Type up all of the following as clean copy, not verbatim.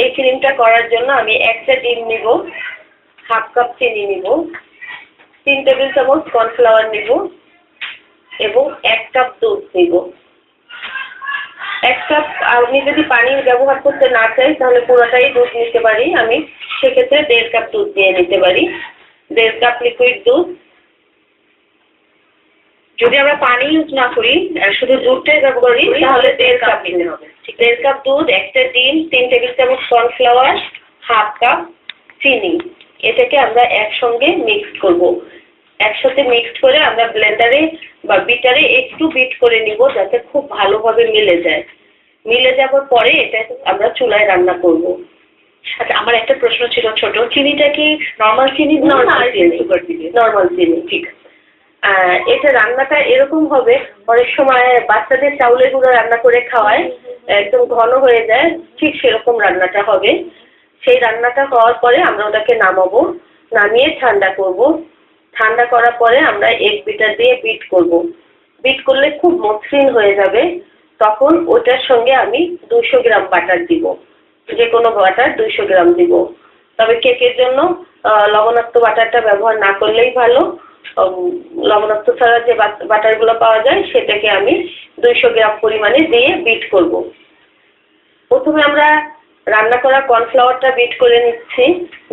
এই ক্রিমটা করার জন্য আমি একটা ডিম নিব, হাফ কাপ চিনি নিব, 3 টেবিল চামচ কর্নফ্লাওয়ার নিব এবং 1 কাপ দুধ নিব। 1 কাপ, আমি যদি পানি ব্যবহার করতে না চাই তাহলে পুরোটাই দুধ নিতে পারি, আমি সেক্ষেত্রে 1.5 কাপ দুধ দিয়ে নিতে পারি। 1.5 কাপ লিকুইড দুধ। যদি আমরা পানি ইউজ না করি, শুধু দুধটাই ব্যবহার করি, তাহলে 1.5 কাপ নিতে হবে। 1.5 কাপ দুধ, একটা ডিম, 3 টেবিল চামচ কর্নফ্লাওয়ার, হাফ কাপ চিনি, এটাকে আমরা একসঙ্গে মিক্সড করব। একসাথে মিক্সড করে আমরা ব্লেন্ডারে বা বিটারে একটু বিট করে নিব যাতে খুব ভালোভাবে মিলে যায়। মিলে যাওয়ার পরে এটা আমরা চুলায় রান্না করব। আচ্ছা, আমার একটা প্রশ্ন ছিল ছোট, চিনিটা কি নরমাল চিনি? নরমাল চিনি, ঠিক আছে। এটা রান্নাটা এরকম হবে, অনেক সময় বাচ্চাদের চাউলের গুঁড়ো রান্না করে খাওয়ায়, একদম ঘন হয়ে যায়, ঠিক সেরকম রান্নাটা হবে। সেই রান্নাটা হওয়ার পরে আমরা ওটাকে নামাবো, নামিয়ে ঠান্ডা করব। ঠান্ডা করার পরে আমরা এগ বিটার দিয়ে বিট করব। বিট করলে খুব মসৃণ হয়ে যাবে, তখন ওটার সঙ্গে আমি 200 গ্রাম বাটার দিব, যে কোনো বাটার 200 গ্রাম দিব। তবে কেকের জন্য লবণাক্ত বাটারটা ব্যবহার না করলেই ভালো। লবণাক্ত ছাড়া যে বাটারগুলো পাওয়া যায় সেটাকে আমি 200 গ্রাম পরিমাণে দিয়ে বিট করব। প্রথমে আমরা রান্না করা কর্নফ্লাওয়ারটা বিট করে নিচ্ছি,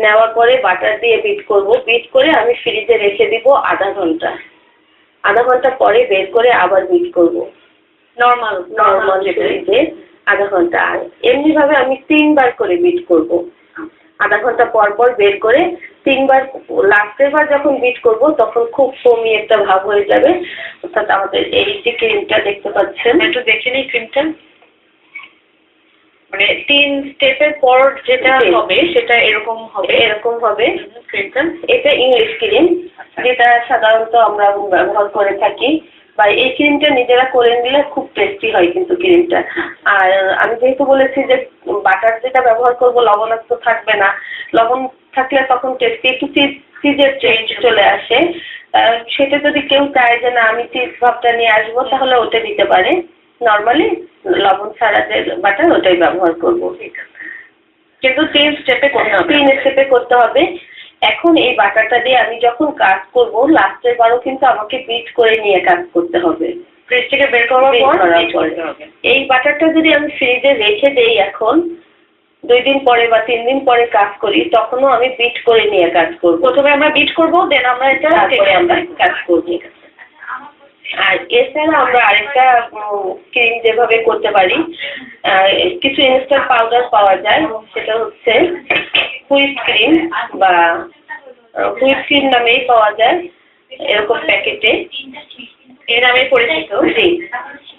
নেওয়ার পরে বাটার দিয়ে বিট করব। বিট করে আমি ফ্রিজে রেখে দিব আধা ঘন্টা। আধা ঘন্টা পরে বের করে আবার বিট করব। নরমাল ফ্রিজে আধা ঘন্টা। আর এমনিভাবে আমি 3 বার করে বিট করব। আধা ঘন্টা পর পর বের করে 3 বার, লাস্টের বার যখন বিট করব তখন খুব ফোমি একটা ভাব হয়ে যাবে। অর্থাৎ আমাদের এই যে ক্রিমটা দেখতে পাচ্ছেন, একটু দেখে নিই ক্রিমটা। মানে 3 স্টেপের পর যেটা হবে সেটা এরকম হবে ক্রিমটা। এটা ইংলিশ ক্রিম, যেটা সাধারণত আমরা ব্যবহার করে থাকি। বা এই ক্রিমটা নিজেরা করে নিলে খুব টেস্টি হয় কিন্তু ক্রিমটা। আর আমি যেহেতু বলেছি যে বাটার যেটা ব্যবহার করব লবণাক্ত থাকবে না, লবণ থাকলে তখন টেস্টি একটু চিজের চেঞ্জ চলে আসে। সেটা যদি কেউ চায় যে না আমি চিজ ভাবটা নিয়ে আসবো, তাহলে ওটা দিতে পারে। নর্মালি লবণ ছাড়া যে বাটার ওটাই ব্যবহার করব। কিন্তু 3 স্টেপে করতে হবে। 3 স্টেপে করতে হবে। এখন এই বাটারটা দিয়ে আমি যখন কাজ করব, লাস্টের বারও কিন্তু আমাকে বিট করে নিয়ে কাজ করতে হবে। ফ্রিজ থেকে বের করার পর বিট করতে হবে। এই বাটারটা যদি আমি ফ্রিজে রেখে দেই এখন 2 দিন পরে বা 3 দিন পরে কাজ করি, তখনও আমি বিট করে নিয়ে কাজ করব। প্রথমে আমরা বিট করব, দেন আমরা এটা কাজ করব। আর এছাড়া আমরা আরেকটা ক্রিম যেভাবে করতে পারি, কিছু ইনস্ট্যান্ট পাউডার পাওয়া যায়, সেটা হচ্ছে হুইপ ক্রিম বা হুইপ ক্রিম নামেই পাওয়া যায় এরকম প্যাকেটে, এর নামে পরিচিত। জি,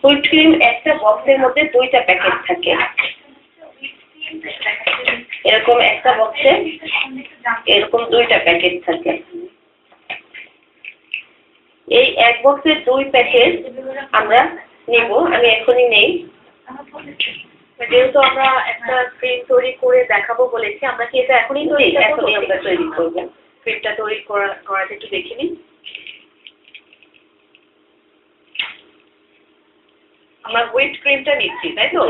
হুইপ ক্রিম একটা বক্সের মধ্যে 2টা প্যাকেট থাকে। এরকম একটা বক্সে এরকম 2টা প্যাকেট থাকে। এই এক বক্সের 2 প্যাকেট আমরা নেব। আমি এখনই নেই। যেহেতু আমরা একটা ক্রিম তৈরি করে দেখাবো বলেছি, আমরা কি এটা এখনই আমরা তৈরি করব। ক্রিমটা তৈরি করাটা একটু দেখে নিই। আমরা হুইপ ক্রিমটা নিচ্ছি, তাই তো?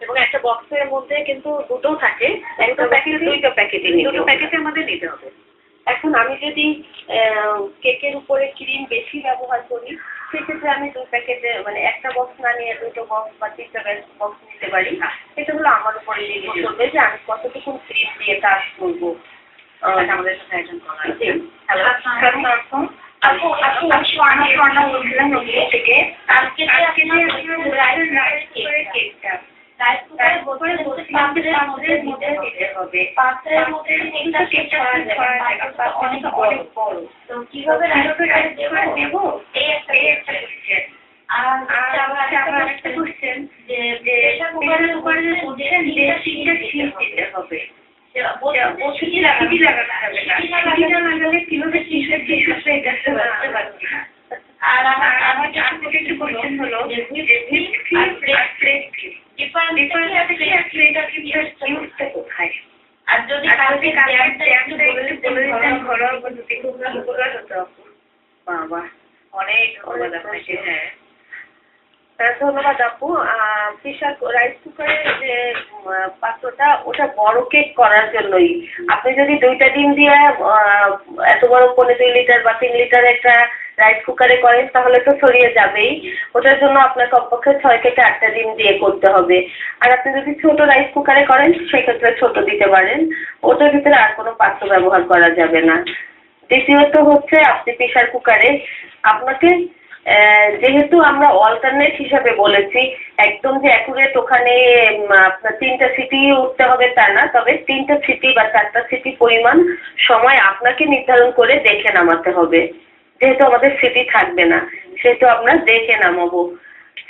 এবং একটা বক্সের মধ্যে কিন্তু দুটো থাকে, একটা প্যাকেট 2টা প্যাকেটে দুটো প্যাকেটের মধ্যে নিতে হবে। এখন আমি যদি কেকের উপরে ক্রিম বেশি ব্যবহার করি, সেক্ষেত্রে আমি 2 প্যাকেটে মানে একটা বক্স না নিয়ে 2টো বক্স বা 3টা বক্স নিতে পারি। এটা হলো আমার উপরে নির্ভর করবে যে আমি কতটুকু ক্রিম দিয়ে কাজ করবো। আমাদের সাথে একজন করা আছে। হ্যালো, আপু স্বর্ণা বলছিলাম নদিয়া থেকে। আজকে কেকটা পাত্রের মধ্যে দিতে হবে। পাত্রের মধ্যে কেকটা অনেক বড়, তো কিভাবে দেবো এই একটা কোশ্চেন। আর আমার একটা কোশ্চেন যে প্রেসার কুকারে যে করছেন সিটিটা ঠিক দিতে হবে। সিটি লাগাতে হবে না, সিটি না লাগালে কিভাবে আর আমার একটু কোশ্চেন হলো যে কোথায়? আর যদি ঘরোয়া পদ্ধতি বাবা অনেক ধন্যবাদ আপনাকে। হ্যাঁ, ধন্যবাদ আপু। প্রেসার রাইস কুকারের যে পাত্রটা ওটা বড় কেক করার জন্যই। আপনি যদি 2টা ডিম দিয়ে এত বড় 2.5 লিটার বা 3 লিটার একটা রাইস কুকারে করেন তাহলে তো ছড়িয়ে যাবেই। ওটার জন্য আপনার কমপক্ষে 6 থেকে 8টা ডিম দিয়ে করতে হবে। আর আপনি যদি ছোট রাইস কুকারে করেন সেক্ষেত্রে ছোট দিতে পারেন। ওটার ভিতরে আর কোনো পাত্র ব্যবহার করা যাবে না। দ্বিতীয়ত হচ্ছে আপনি প্রেসার কুকারে আপনাকে যেহেতু আমরা অল্টারনেট হিসাবে বলেছি, একদম যে অ্যাকুরেট ওখানে আপনার 3টা সিটি উঠতে হবে তা না, তবে 3টা সিটি বা 4টা সিটি পরিমাণ সময় আপনাকে নির্ধারণ করে দেখে নামাতে হবে। যেহেতু আমাদের সিটি থাকবে না সেহেতু আমরা দেখে নামাবো।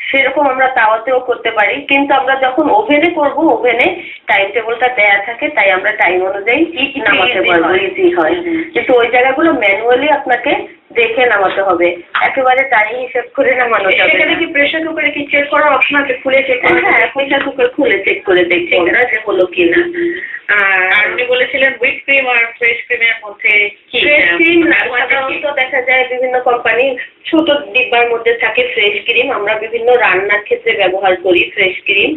সেরকম আমরা তাওয়াতেও করতে পারি, কিন্তু আমরা যখন ওভেনে করব ওভেনে টাইম টেবিলটা দেয়া থাকে, তাই আমরা টাইম অনুযায়ী নামাতে পারবো, ইজি হয়। কিন্তু ওই জায়গাগুলো ম্যানুয়ালি আপনাকে দেখে নামাতে হবে, একেবারে টাইম হিসেব করে নামানো যাবে। এখানে কি প্রেসার কুকারে কি চেক করার অপশন আছে? খুলে চেক করা? হ্যাঁ, প্রেসার কুকার খুলে চেক করে দেখবো আমরা যে হলো কিনা। আর আপনি বলেছিলেন হুইপ ক্রিম আর ফ্রেশ ক্রিমের মধ্যে কি? ফ্রেশ ক্রিম সাধারণত দেখা যায় বিভিন্ন কোম্পানি ছোট ডিব্বার মধ্যে থাকে ফ্রেশ ক্রিম। আমরা বিভিন্ন রান্নার ক্ষেত্রে ব্যবহার করি ফ্রেশ ক্রিম,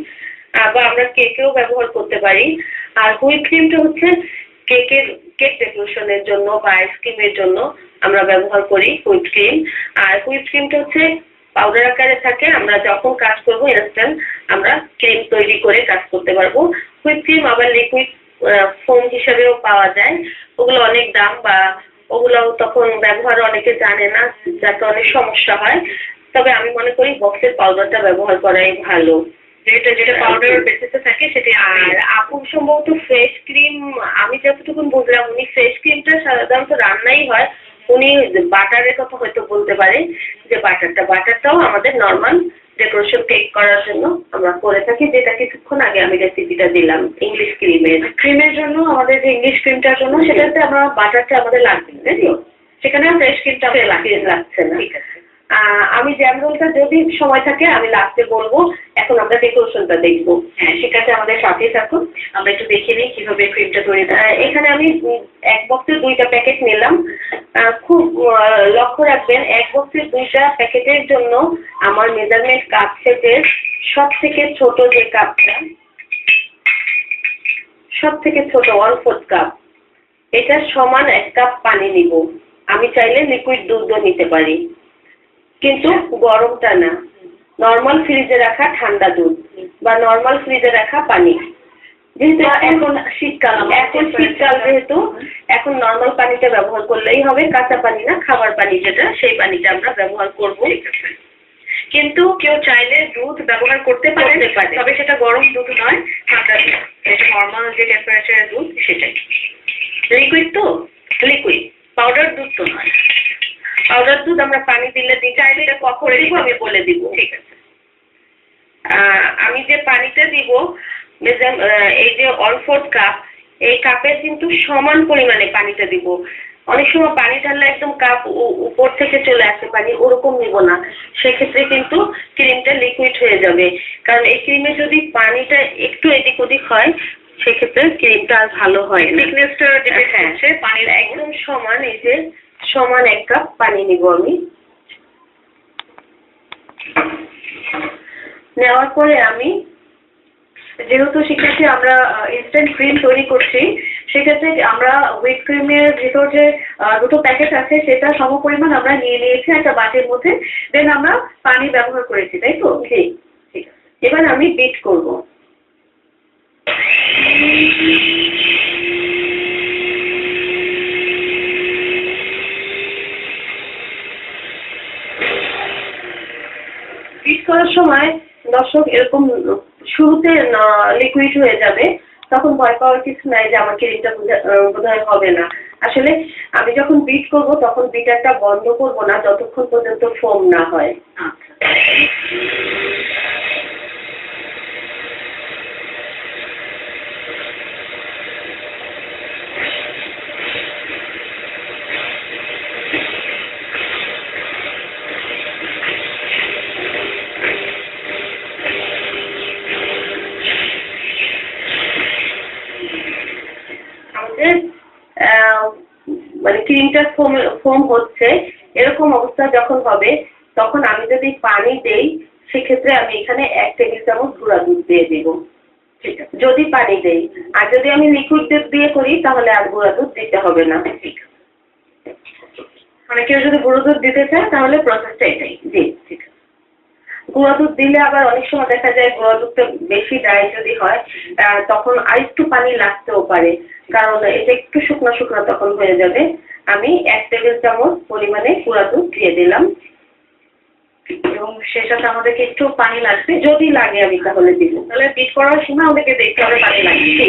বা আমরা কেকেও ব্যবহার করতে পারি। আর হুইপ ক্রিমটা হচ্ছে কেক ডেকোরেশনের জন্য বা আইসক্রিমের জন্য আমরা ব্যবহার করি হুইপ ক্রিম। আর হুইপ ক্রিমটা হচ্ছে পাউডার আকারে থাকে, আমরা যখন কাজ করবো ইনস্ট্যান্ট আমরা ক্রিম তৈরি করে কাজ করতে পারবো। হুইপ ক্রিম আবার লিকুইড ফোম হিসাবেও পাওয়া যায়, ওগুলো অনেক দাম, বা ওগুলো তখন ব্যবহার অনেকে জানে না, যাতে অনেক সমস্যা হয়। তবে আমি মনে করি বক্সের পাউডারটা ব্যবহার করাই ভালো, যেটা পাউডার বেসিসে থাকে সেটা। আর আপু সম্ভবত ফ্রেশ ক্রিম, আমি যতটুকু বুঝলাম উনি ফ্রেশ ক্রিমটা সাধারণত রান্নাই হয়, উনি বাটারের কথা হয়তো বলতে পারে যে বাটারটাও আমাদের নর্মাল ডেকোরেশন কেক করার জন্য আমরা করে থাকি, যেটা কিছুক্ষণ আগে আমি রেসিপিটা দিলাম ইংলিশ ক্রিমের জন্য। আমাদের যে ইংলিশ ক্রিমটার জন্য সেটাতে আমরা বাটারটা আমাদের লাগবে না, যদিও সেখানে ফ্রেশ ক্রিমটা লাগছে না। ঠিক আছে। আমি জ্যাম রোলটা যদি সময় থাকে আমি লাস্টে বলবো, এখন আমরা ডেকোরেশনটা দেখবো। হ্যাঁ, সেটাতে আমাদের সাথেই থাকুন, আমরা একটু দেখে নিই কিভাবে ক্রিমটা তৈরি। এখানে আমি এক বক্সের 2টা প্যাকেট নিলাম। খুব লক্ষ্য রাখবেন, এক বক্সের 2টা প্যাকেটের জন্য আমার মেজারমেন্ট কাপ সেটের সব থেকে ছোট যে কাপটা, সব থেকে ছোট 1/4 কাপ, এটা সমান 1 কাপ পানি নিব। আমি চাইলে লিকুইড দুধও নিতে পারি, কিন্তু গরমটা না, নর্মাল ফ্রিজে রাখা ঠান্ডা দুধ বা নর্মাল ফ্রিজে রাখা পানি। যেহেতু এখন শীতকাল যেহেতু এখন নর্মাল পানিটা ব্যবহার করলেই হবে, কাঁচা পানি না, খাবার পানি যেটা, সেই পানিটা আমরা ব্যবহার করব। কিন্তু কেউ চাইলে দুধ ব্যবহার করতে পারে, তবে সেটা গরম দুধ নয়, ঠান্ডা দুধ, এটা নর্মাল যে টেম্পারেচারের দুধ সেটাই। লিকুইড তো, লিকুইড, পাউডার দুধ তো নয়। পাউডার দুধ আমরা পানি দিলে চাইলে এটা কখন দিব আমি বলে দিব। ঠিক আছে। আমি যে পানিটা দিব, এই যে 1/4 কাপ, এই কাপের কিন্তু সমান পরিমাণে পানিটা দিব। অনেক সময় পানি ঢাললে একদম কাপ উপর থেকে চলে আসে পানি, ওরকম নিব না, সেক্ষেত্রে কিন্তু ক্রিমটা লিকুইড হয়ে যাবে। কারণ এই ক্রিমে যদি পানিটা একটু এদিক ওদিক হয় সেক্ষেত্রে ক্রিমটা আর ভালো হয় না। থিকনেসটা ডিপেন্ড করছে পানির একদম সমান, এই যে সমান 1 কাপ পানি নিব আমি। নেওয়ার পরে আমি, যেহেতু সেক্ষেত্রে আমরা ইনস্ট্যান্ট ক্রিম তৈরি করছি, সেক্ষেত্রে আমরা হুইপ ক্রিমের ভিতর যে 2টো প্যাকেট আছে সেটা সমপরিমাণ আমরা নিয়ে নিয়েছি একটা বাটির মধ্যে, দেন আমরা পানি ব্যবহার করেছি, তাই তো? ঠিক আছে। এবার আমি বিট করব। বিট করার সময় দর্শক এরকম শুরুতে লিকুইড হয়ে যাবে, তখন ভয় পাওয়ার কিছু নাই যে আমার ক্রিমটা বোধহয় হবে না। আসলে আমি যখন বিট করব তখন বিটারটা বন্ধ করব না যতক্ষণ পর্যন্ত ফোম না হয়। মানে ক্রিমটা ফোম হচ্ছে, এরকম অবস্থা যখন হবে তখন আমি যদি পানি দেই সেক্ষেত্রে আমি এখানে 1 টেবিল চামচ গুঁড়া দুধ দিয়ে দিব। ঠিক আছে। যদি পানি দেই, আর যদি আমি লিকুইড দুধ দিয়ে করি তাহলে আর গুঁড়া দুধ দিতে হবে না। ঠিক আছে। মানে কেউ যদি গুঁড়ো দুধ দিতে চায় তাহলে প্রসেসটা এটাই। জি, ঠিক আছে। গুঁড়া দুধ দিলে আবার অনেক সময় দেখা যায় গুঁড়া দুধটা বেশি ড্রাই যদি হয় তখন আরেকটু পানি লাগতেও পারে, কারণ এটা একটু শুকনো শুকনো তখন হয়ে যাবে। আমি 1 টেবিল চামচ পরিমাণে গুঁড়া দুধ দিয়ে দিলাম এবং সেই সাথে আমাদেরকে একটু পানি লাগবে। যদি লাগে আমি তাহলে দিব। তাহলে বিট করার সময় আমাদেরকে দেখতে হবে পানি লাগবে।